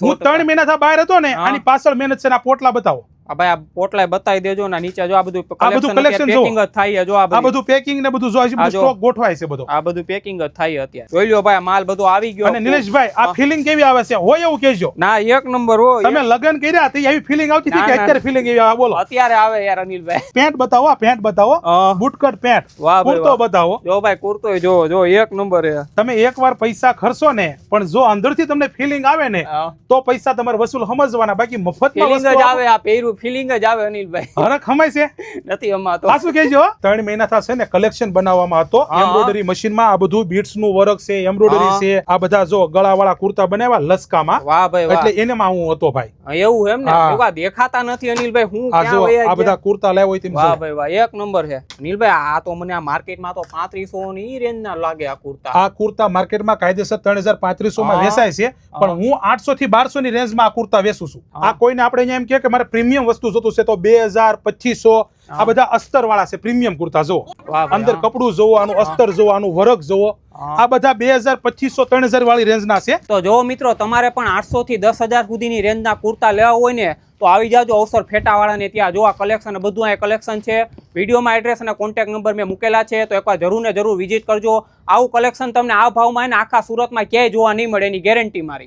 હું 3 મહિનાથી બહાર હતો ને આની પાછળ મહેનત છે ને આ પોટલા બતાવો ભાઈ આ પોટલાય બતાવી દેજો ને નીચે જો આ બધું collection પેકિંગ જ થાય જો આ બધું પેકિંગ ને બધું જો સ્ટોક ગોઠવાય છે બધો આ બધું પેકિંગ જ થાય અત્યારે જોઈ લ્યો ભાઈ માલ બધો આવી ગયો અને નિલેશભાઈ આ ફીલિંગ કેવી આવે છે હોય એવું કહેજો ના એક નંબર હોય તમે લગન કર્યા તો એવી ફીલિંગ આવતી હતી કે અત્યારે ફીલિંગ એવી આવે બોલો અત્યારે આવે યાર અનિલભાઈ પેન્ટ બતાવો આ પેન્ટ બતાવો બુટકટ પેન્ટ વાહ ભાઈ કુર્તો બતાવો જો ભાઈ કુર્તો જો એક નંબર છે તમે એકવાર પૈસા ખર્ચો ને પણ જો અંદરથી તમને ફીલિંગ આવે ને તો પૈસા તમારે વસૂલ સમજવાના બાકી મફતમાં ફીલિંગ જ આવે આ પહેરું ફીલિંગ જ આવે અનિલભાઈ હરખ હમાય છે નથી અમાતો આ શું કહેજો 3 મહિના થશે ને કલેક્શન બનાવવામાં હતો એમ્બ્રોઇડરી મશીનમાં આ બધું બીટ્સ નું વર્ક છે એમ્બ્રોઇડરી છે આ બધા જો ગળાવાળા કુર્તા બનાવ્યા લસકામાં વાહ ભાઈ વાહ એટલે એનેમાં હું હતો ભાઈ એવું એમ ને એવા દેખાતા નથી અનિલભાઈ હું આ જો આ બધા કુર્તા લાવ્યો હોય તેમ વાહ ભાઈ વાહ એક નંબર છે અનિલભાઈ આ તો મને આ માર્કેટમાં તો 3500 ની રેન્જ ના લાગે આ કુર્તા માર્કેટમાં કાયદેસર 3500 માં વેચાય છે પણ હું 800 થી 1200 ની રેન્જમાં આ કુર્તા વેચું છું આ કોઈને આપણે અહીંયા એમ કહે કે મારે પ્રીમિયમ વસ્તુ જોતું છે તો 2000 2500 આ બધા અસ્તર વાળા છે પ્રીમિયમ કુર્તા જો અંદર કપડું જોવો આનું અસ્તર જોવો આનું વર્ક જોવો આ બધા 2000 2500 3000 વાળી રેન્જ ના છે તો જો મિત્રો તમારે પણ 800 થી 10000 સુધીની રેન્જ ના કુર્તા લેવા હોય ને તો આવી જાજો અવસર ફેટાવાળા ને ત્યાં જો આ કલેક્શન બધું આ કલેક્શન છે વિડીયોમાં એડ્રેસ અને કોન્ટેક્ટ નંબર મેં મૂકેલા છે તો એકવાર જરૂર ને જરૂર વિઝિટ કરજો આવું કલેક્શન તમને આ ભાવમાં આખા સુરતમાં ક્યાંય જોવા નહીં મળે એની ગેરંટી મારી